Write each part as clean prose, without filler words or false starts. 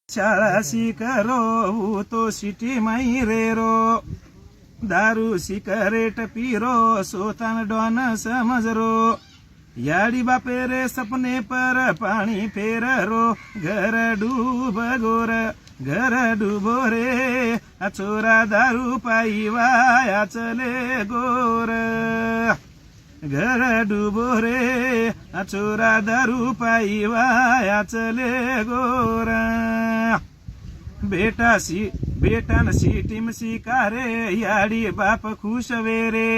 शाळा शिकरो तो सिटी मई रेरो दारू सिकरेट पीरो सोतन डॉन समझरो याड़ी बापे रे सपने पर पानी फेर रो घर डूब गोर घर डूबो रे छोरा दारू पाई वाया चले गोर घर डूबो रे छोरा दारू पाई वाया चले गोर बेटा न सीटीम शिकारे याडी बाप खुश वेरे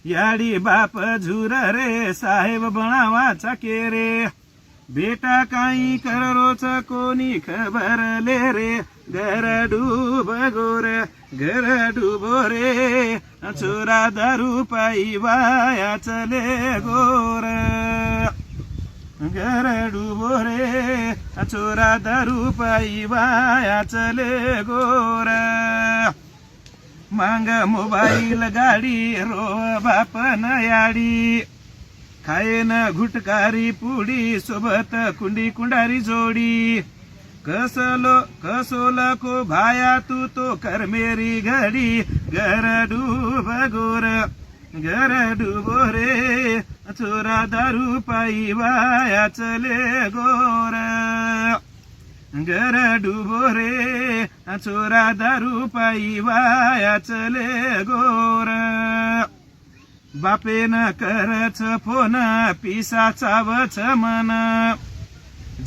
याडी बाप झुर रे साहेब बनावाचा के रे बेटा काही करोच कोणी खबर ले रे घर डूब गोर घर डूबो रे छोरा दारू पाई वाया चले गोर घर डूबो रे छोरा दारू पाई वाया चले गोर मांग मोबाईल गाडी रो बाप न याडी खाए न घुटकारी पुडी सोबत कुंडी कुंडारी जोडी कसोला को भाया तू तो कर मेरी घडी घर डूब गोर घर डूबो रे छोरा दारू पाई वाया चले गोर घर डूबो रे छोरा दारू पाई वाया चले गोर बापे न करच फोन पिसा चावच मन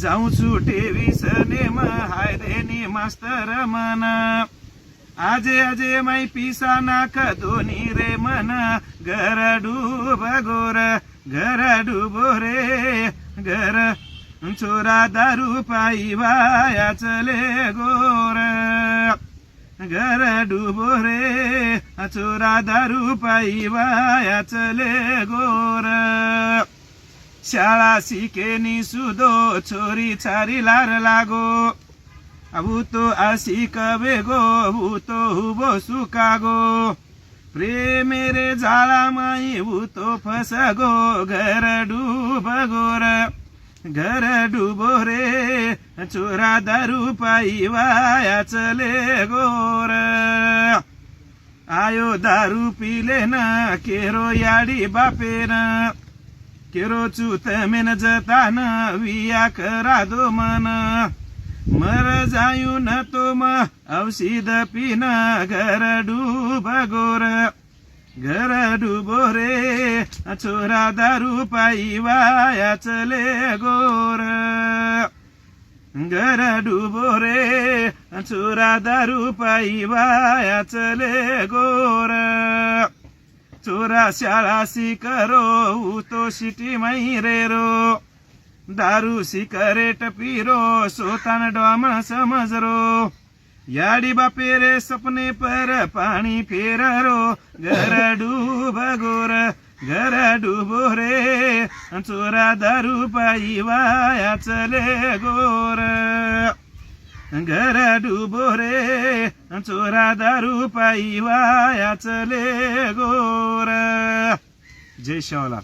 जाऊ टेवीस नेम हाय देनी मास्तर मन आजे माई पिसा नाक दोनी रे मन घर डूब गोर घर डूबो रे घर छोरा दारू पाई वाया चले गोर घर डूबो रे छोरा दारू पाई वाया चले गोर शाळा शिकेनी सुदो छोरी छारी लार लागो अबू तो आशी कवे गो अबू तो हुबो सुकागो प्रेमेरे झाळा माई ऊ तो फस गो घर डूब गोर घर डूबो रे छोरा दारू पाई वाया चले गोर आयो दारू पीले न केरो याडी बापे न केरो चूत मेन जता न विया करा दो मन मर जायू न तो म औषध पीन घर डूब गोर घर डूबो रे छोरा दारू पाई वाया चले गोर घर डूबो रे छोरा दारू पाई वाया चले गोर छोरा शाळा शिकरो तो सिटी मई रेरो दारू सिकरेट पीरो सोतान डॉम समझरो याडी बापे रे सपने पर पानी फेर रो घर डूब गोर घर डूबो रे छोरा दारू पाई वाया चले गोर घर डूबो रे छोरा दारू पाई वाया चले गोर जय शावला।